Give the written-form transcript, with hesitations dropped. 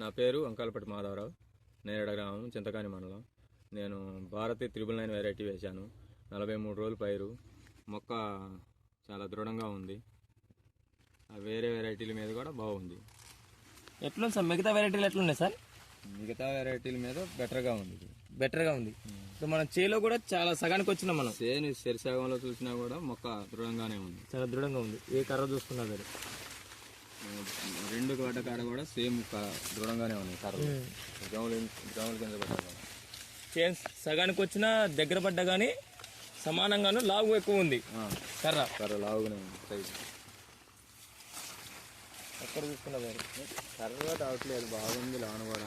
నా పేరు అంకాలపట్టి మాధవరావు, నేరేడ గ్రామం, చింతకాని మండలం. నేను భారతి 999 వెరైటీ వేశాను. 43 రోజులు పైరు. మొక్క చాలా దృఢంగా ఉంది. వేరే వెరైటీల మీద కూడా బాగుంది. ఎట్లుంది సార్? మిగతా వెరైటీలు ఎట్లున్నాయి సార్? మిగతా వెరైటీల మీద బెటర్గా ఉంది. ఇప్పుడు మన చేలో కూడా చాలా సగానికి వచ్చినాం మనం. చేను సరిసగంలో చూసినా కూడా మొక్క దృఢంగానే ఉంది. చాలా దృఢంగా ఉంది. ఏ కర్ర చూసుకున్నా సరే రెండు గడ్డ కాడ కూడా సేమ్ దృఢంగానే ఉన్నాయి. కర్రలు గ్రౌండ్ కింద పెట్టాలి. చేను సగానికి వచ్చినా దగ్గర పడ్డా కానీ సమానంగాను లావు ఎక్కువ ఉంది. కర్ర లావుగానే ఉంది. సైజు ఎక్కడ చూసుకున్నా కర్ర రావట్లేదు, బాగుంది. లాను కూడా